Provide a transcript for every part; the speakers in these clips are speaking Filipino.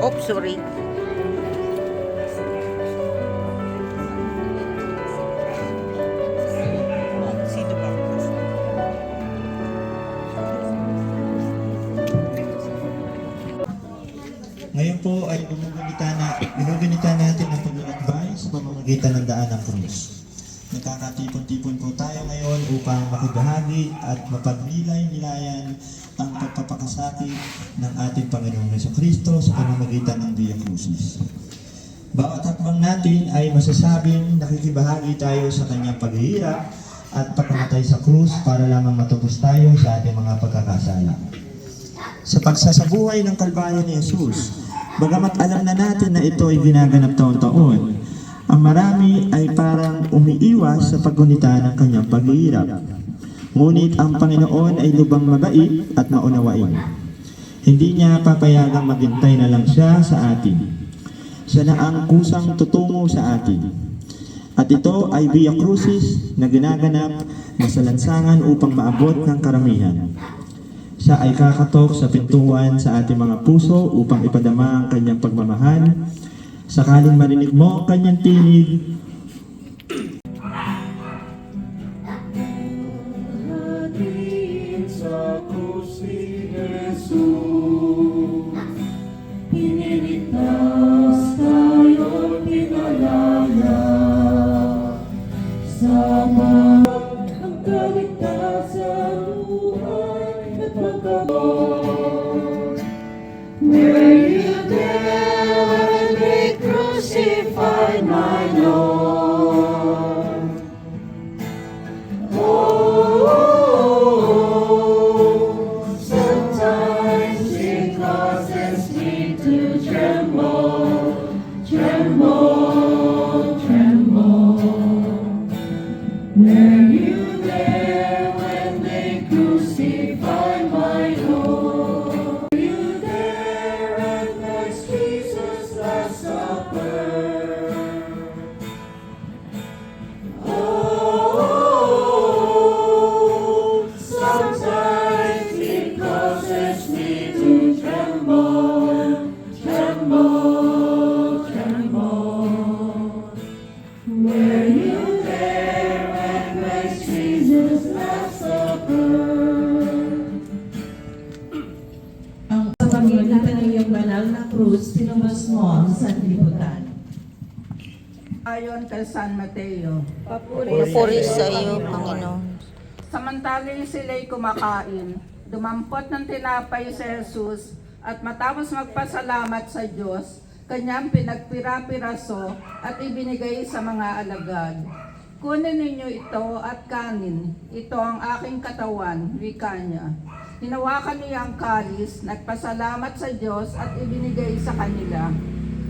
Oops, sorry. Ngayon po ay ginugunita natin ang pag-advise sa pamamagitan ng daan ng krus. Nagkakatipon-tipon po tayo ngayon upang makibahagi at mapagnilay-nilayan ang pagpapakasakit ng ating Panginoong Jesucristo sa pamamagitan ng Via Crucis. Bawat hakbang natin ay masasabing nakikibahagi tayo sa kanyang paghihirap at pagkamatay sa krus para lamang matubos tayo sa ating mga pagkakasala. Sa pagsasabuhay ng Kalbaryo ni Jesus, bagamat alam na natin na ito ay ginaganap taon-taon, ang marami ay parang umiiwas sa paggunita ng kanyang paghihirap. Ngunit ang Panginoon ay lubang mabait at maunawain. Hindi niya papayagang maghintay na lang siya sa atin. Siya na ang kusang tutungo sa atin. At ito ay Via Crucis na ginaganap na sa lansangan upang maabot ng karamihan. Siya ay kakatok sa pintuan sa ating mga puso upang ipadama ang kanyang pagmamahal. Sakaling marinig mo ang kanyang tinig, sa krus ni Jesus, piniligtas tayo pinalaya sa ang kaligtasan buhay at pagkabot. Were you there when they crucified my Lord? Oh, sometimes it causes me to tremble, tremble, tremble. Were you there when they crucified my Lord? Were you there at Christ Jesus' Last Supper? Oh, sometimes it causes me to tremble, tremble, tremble. Were you there at Christ Jesus' Last Supper? Sa pamamagitan ng iyong banal na krus, tinubos mo ang sanlibutan. Ayon kay San Mateo, Papuri sa iyo, Panginoon. samantalang sila'y kumakain, dumampot ng tinapay si Jesus at matapos magpasalamat sa Diyos, kanyang pinagpira-piraso at ibinigay sa mga alagad. Kunin ninyo ito at kanin, ito ang aking katawan, wika niya. Hinawakan niya ang kalis, nagpasalamat sa Diyos at ibinigay sa kanila.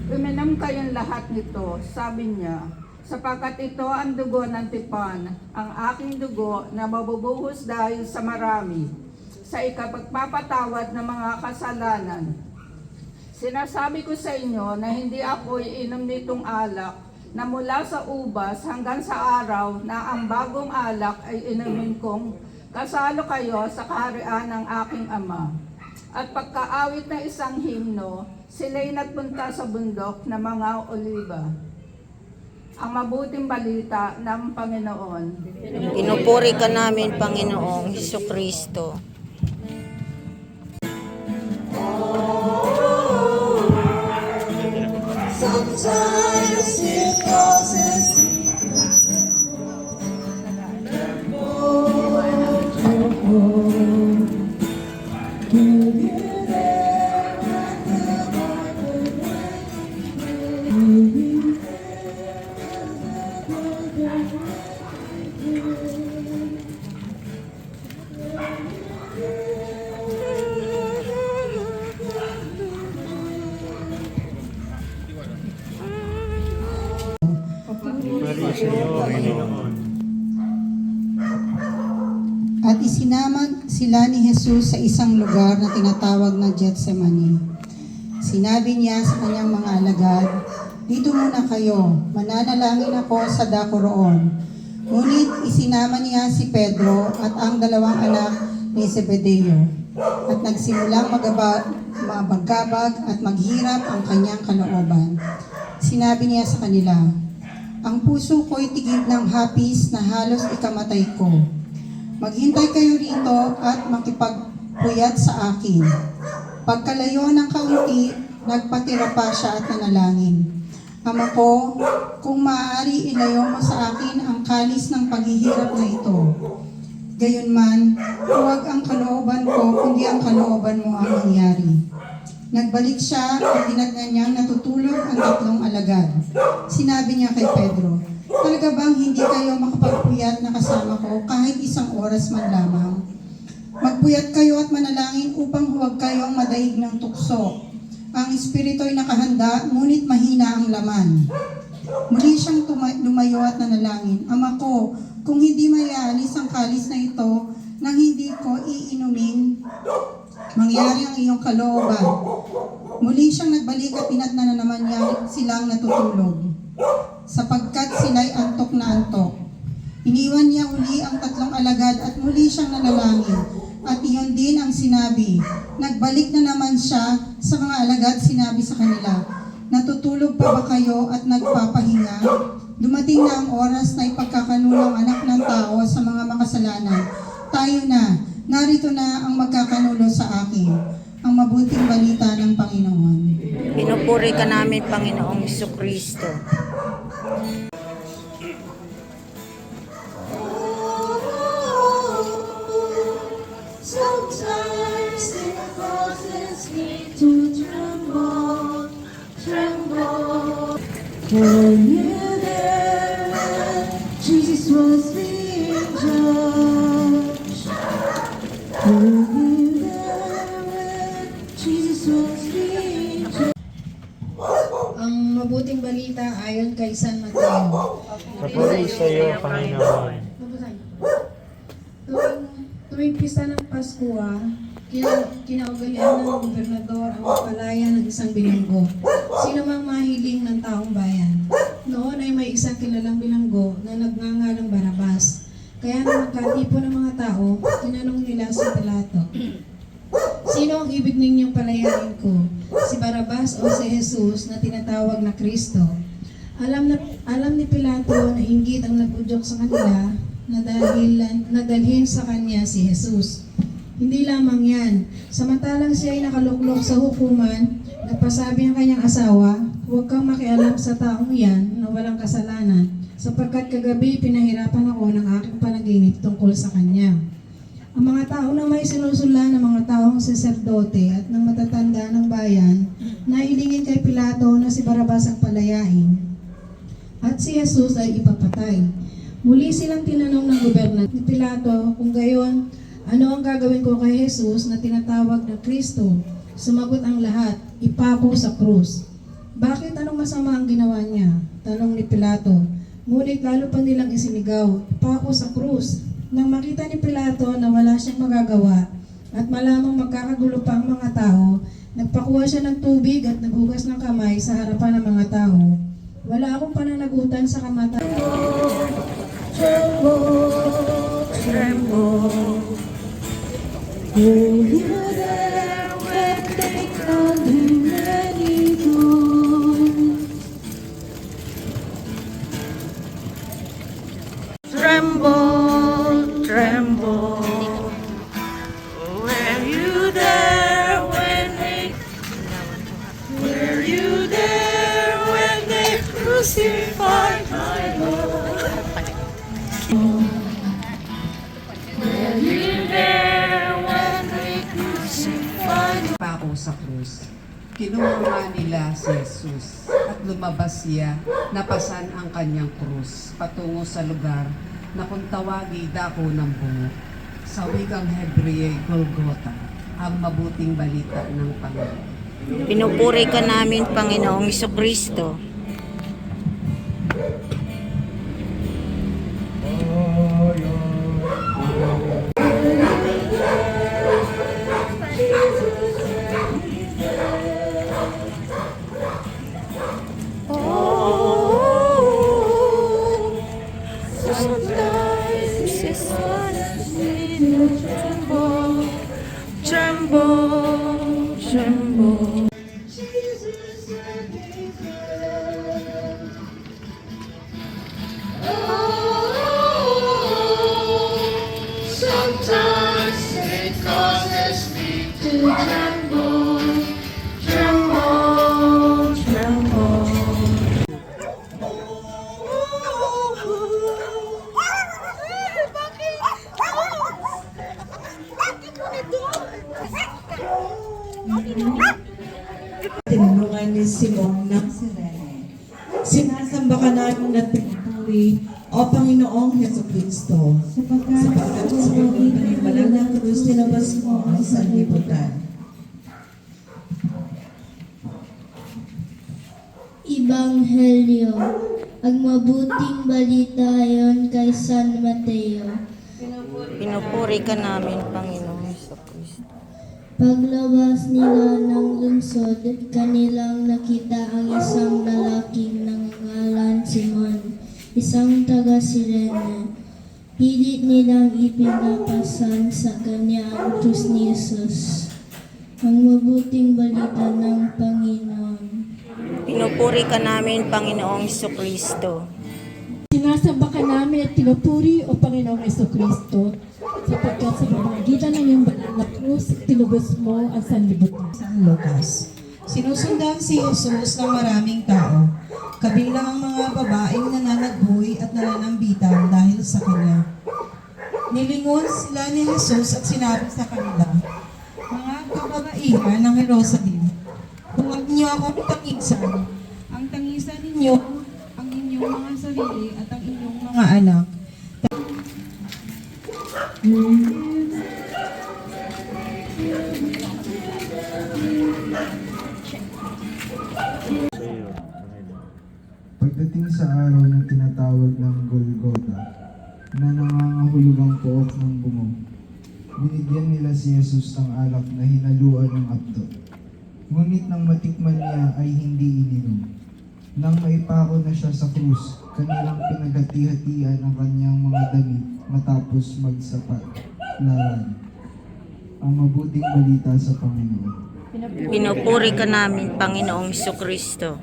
Uminom kayong lahat nito, sabi niya, sapagkat ito ang dugo ng tipan, ang aking dugo na mabubuhos dahil sa marami, sa ikapagpapatawad ng mga kasalanan. Sinasabi ko sa inyo na hindi ako iinom nitong alak na mula sa ubas hanggang sa araw na ang bagong alak ay inumin kong kasalo kayo sa kaharian ng aking Ama. At pagkaawit ng isang himno, sila'y nagpunta sa bundok na mga oliba. Ang mabuting balita ng Panginoon. Pinupuri ka namin, Panginoong Jesucristo. Sometimes it causes me At isinamag sila ni Jesus sa isang lugar na tinatawag na Gethsemane. Sinabi niya sa kanyang mga alagad, "Dito muna kayo, mananalangin ako sa dako roon." Ngunit isinama niya si Pedro at ang dalawang anak ni Zebedeo at nagsimulang mabagabag at maghirap ang kanyang kalooban. Sinabi niya sa kanila, "Ang puso ko'y tigib ng hapis na halos ikamatay ko. Maghintay kayo rito at makipagpuyat sa akin." Pagkalayo ng kaunti, nagpatira pa siya at nanalangin. "Ama ko, kung maaari ilayo mo sa akin ang kalis ng paghihirap na ito. Gayunman, huwag ang kalooban ko, kundi ang kalooban mo ang mangyari." Nagbalik siya at dinatnan niyang natutulog ang 3 alagad. Sinabi niya kay Pedro, "Talaga bang hindi kayo makapagpuyat na kasama ko kahit 1 oras man lamang? Magpuyat kayo at manalangin upang huwag kayong madaig ng tukso. Ang espiritu'y nakahanda, ngunit mahina ang laman." Muli siyang lumayo at nanalangin, "Ama ko, kung hindi maialis ang kalis na ito nang hindi ko iinumin, mangyari ang iyong kalooban." Muli siyang nagbalik at pinatnan na naman niya silang natutulog, sapagkat sila'y antok na antok. Iniwan niya uli ang 3 alagad at muli siyang nanalangin. At iyon din ang sinabi. Nagbalik na naman siya sa mga alagad, sinabi sa kanila, "Natutulog pa ba kayo at nagpapahinga? Dumating na ang oras na ipagkakanulang anak ng tao sa mga makasalanan. Tayo na, narito na ang magkakanulo sa akin." Ang mabuting balita ng Panginoon. Pinupuri ka namin, Panginoong Jesucristo. Sometimes it causes me to tremble, tremble. Were you there when Jesus was being judged? Were you there when Jesus was being judged? Ang mabuting balita ayon kay San Mateo. Papuri sa iyo, Panginoon. Tuwing pista ng Pasko, kinaugalian ng gobernador ang palaya ng isang bilanggo. Sino mang mahiling ng taong bayan. Noon ay may isang kilalang bilanggo na nagngangalang Barabas. Kaya nang magkatipon ng mga tao, tinanong nila si Pilato, "Sino ang ibig ninyong palayain ko? Si Barabas o si Jesus na tinatawag na Kristo?" Alam ni Pilato na inggit ang nag-udyok sa kanila na dalhin sa kanya si Jesus. Hindi lamang yan, samantalang siya ay nakaluklok sa hukuman, nagpasabi ang kanyang asawa, "Huwag kang makialam sa taong yan na walang kasalanan, sapagkat kagabi pinahirapan ako ng aking panaginip tungkol sa kanya." Ang mga tao na may sinusula ng mga taong saserdote at ng matatanda ng bayan, nailingin kay Pilato na si Barabas ang palayain at si Jesus ay ipapatay. Muli silang tinanong ng gobernador ni Pilato kung gayon, ano ang gagawin ko kay Jesus na tinatawag na Kristo? Sumagot ang lahat, "Ipako sa krus." "Bakit, anong masama ang ginawa niya?" tanong ni Pilato. Ngunit lalo pa nilang isinigaw, "Ipako sa krus." Nang makita ni Pilato na wala siyang magagawa at malamang magkakagulo pa ang mga tao, nagpakuha siya ng tubig at naghugas ng kamay sa harapan ng mga tao. "Wala akong pananagutan sa kamatayan." Tremble, tremble. Were you there when they called him many times? Tremble, tremble. Were you there when they crucified my Lord? Pako sa krus. Kinuha nga nila si Jesus at lumabas siya, napasan ang kanyang krus patungo sa lugar na kung tawagi dako ng bungo. Sa wikang Hebreo, Golgotha, ang mabuting balita ng Panginoon. Pinupuri ka namin, Panginoong Jesucristo. Tremble, tremble. Sometimes it causes me to tremble, tremble, tremble. Tinulungan ni Simon ng Sirene. Sinasamba ka namin at pinupuri, O Panginoong Hesukristo, sapagkat sa pagpunta ng banal na krus, tinabas mo ang sanlibutan. Ibanghelyo, ang mabuting balita ayon kay San Mateo. Pinupuri ka namin, Panginoong Jesucristo. Paglabas nila ng lungsod, kanilang nakita ang isang lalaking nangangalan Simon, isang taga-Sirene. Pilit nilang ipinapasan sa kanya ang krus ni Jesus, ang mabuting balita ng Panginoon. Pinupuri ka namin, Panginoong Jesucristo. Sinasamba ka namin at pinupuri o Panginoong Jesucristo, sapagkat sa pamamagitan ng iyong banal na krus, tinubos mo ang sanlibutan. San Lucas. Sinusundan si Jesus ng maraming tao, kabilang ang mga babaeng nananaghoy at nananambitan dahil sa kanya. Nilingon sila ni Jesus at sinabi sa kanila, mga kababaihan ng Jerusalem, huwag niyo akong tangisan. Ang tangisan ninyo, ang inyong mga sarili at ang inyong mga anak. Pagdating sa araw na tinatawag ng Golgotha, na nangangahulugang pook ng bungo, binigyan nila si Jesus ng alak na hinaluan ng apdo. Ngunit nang matikman niya ay hindi ininom. Nang maipako na siya sa krus, kanilang pinaghati-hatian ang kanyang mga damit matapos magsapat-laran. Ang mabuting balita sa Panginoon. Pinupuri ka namin, Panginoong Jesucristo.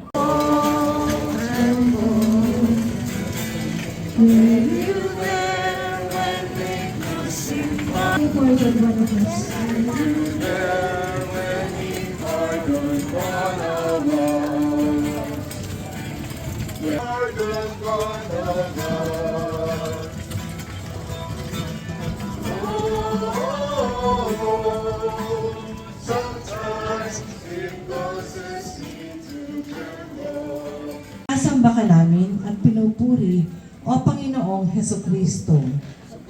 Sinasamba ka namin at pinupuri, O Panginoong Hesukristo,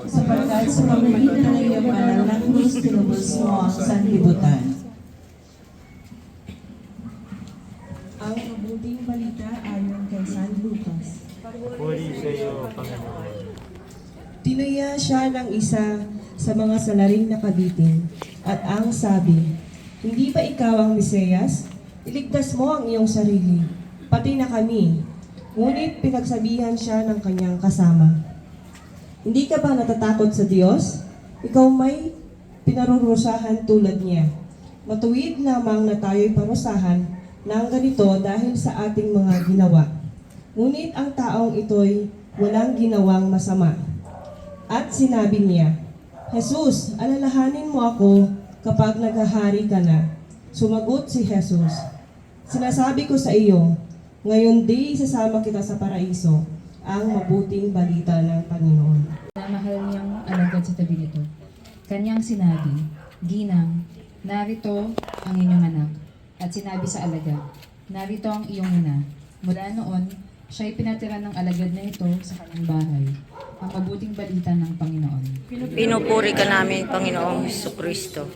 sapagkat sa pamamagitan ng iyong banal na krus, tinubos mo ang sanlibutan. Ang mabuting balita ayon kay San Lucas. Tinuya siya ng isa sa mga salaring nakabitin at ang sabi, hindi ba ikaw ang Mesiyas? Iligtas mo ang iyong sarili, pati na kami. Ngunit pinagsabihan siya ng kanyang kasama. Hindi ka ba natatakot sa Diyos? Ikaw may pinarurusahan tulad niya. Matuwid lamang na tayo'y parusahan ng ganito dahil sa ating mga ginawa. Ngunit ang taong ito'y walang ginawang masama. At sinabi niya, Jesus, alalahanin mo ako kapag naghahari ka na. Sumagot si Jesus, sinasabi ko sa iyo, ngayon di isasama kita sa paraiso, ang mabuting balita ng Panginoon. Mahal niyang alagad sa tabi nito. Kanyang sinabi, Ginang, narito ang inyong anak. At sinabi sa alagad, narito ang iyong ina. Mula noon, siya'y pinatira ng alagad na ito sa kanyang bahay. Ang mabuting balita ng Panginoon. Pinupuri ka namin, Panginoong Jesucristo.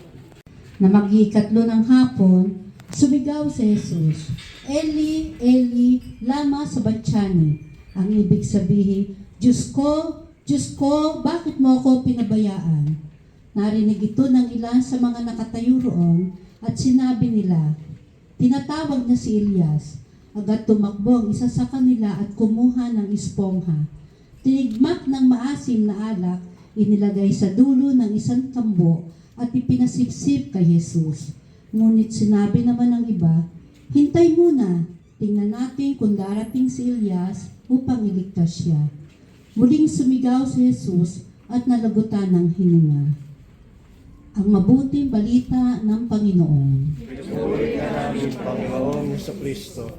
Na mag-ikatlo ng hapon, sumigaw si Jesus, Eli, Eli, lama sabachthani. Ang ibig sabihin, Diyos ko, bakit mo ako pinabayaan? Narinig ito ng ilan sa mga nakatayo roon at sinabi nila, tinatawag na si Elias. Agad tumakbo ang isa sa kanila at kumuha ng espongha. Tinigmak ng maasim na alak, inilagay sa dulo ng isang tambo at ipinasipsip kay Jesus. Ngunit sinabi naman ng iba, hintay muna, tingnan natin kung darating si Elias upang iligtas siya. Muling sumigaw si Jesus at nalagutan ng hininga. Ang mabuting balita ng Panginoon. Pinupuri ka namin, Panginoong Jesucristo.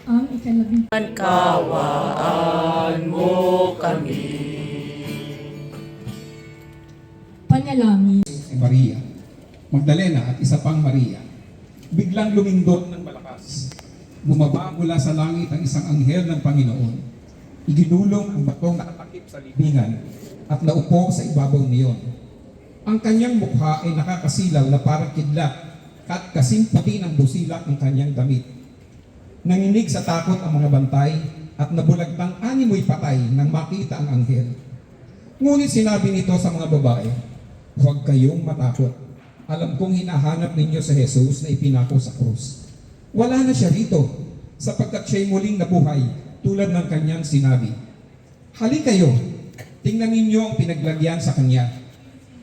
Ang ikalabing Kawaan mo kami. panalangin. Si Maria, Magdalena at isa pang Maria. Biglang lumindot ng malakas. Bumaba mula sa langit ang isang anghel ng Panginoon. Iginulong ang batong nakatakip sa libingan at naupo sa ibabaw niyon. Ang kanyang mukha ay nakakasilaw na parang kidlat at kasing puti ng busilak ng kanyang damit. Nanginig sa takot ang mga bantay at nabulagtang animoy patay nang makita ang anghel. Ngunit sinabi nito sa mga babae, huwag kayong matakot. Alam kong hinahanap ninyo sa Jesus na ipinako sa krus. Wala na siya rito, sapagkat siya'y muling nabuhay tulad ng kanyang sinabi. Hali kayo, tingnan ninyo ang pinaglagyan sa kanya.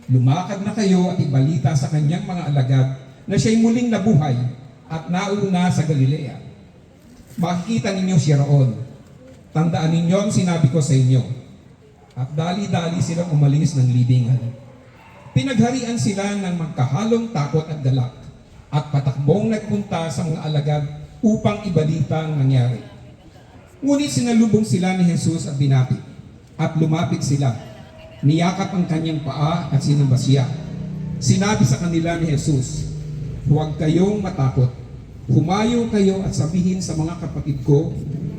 Lumakad na kayo at ibalita sa kanyang mga alagad na siya'y muling nabuhay at nauna sa Galilea. Makikita ninyo siya roon. Tandaan ninyo ang sinabi ko sa inyo. At dali-dali silang umalis ng libingan. Pinagharian sila ng magkahalong takot at galak at patakbong nagpunta sa mga alagad upang ibalita ang nangyari. Ngunit sinalubong sila ni Jesus at binati at lumapit sila. Niyakap ang kanyang paa at sinamba siya. Sinabi sa kanila ni Jesus, huwag kayong matakot. Humayo kayo at sabihin sa mga kapatid ko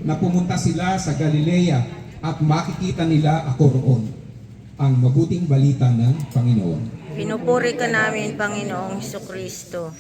na pumunta sila sa Galilea at makikita nila ako roon. Ang mabuting balita ng Panginoon. Pinupuri ka namin, Panginoong Jesucristo.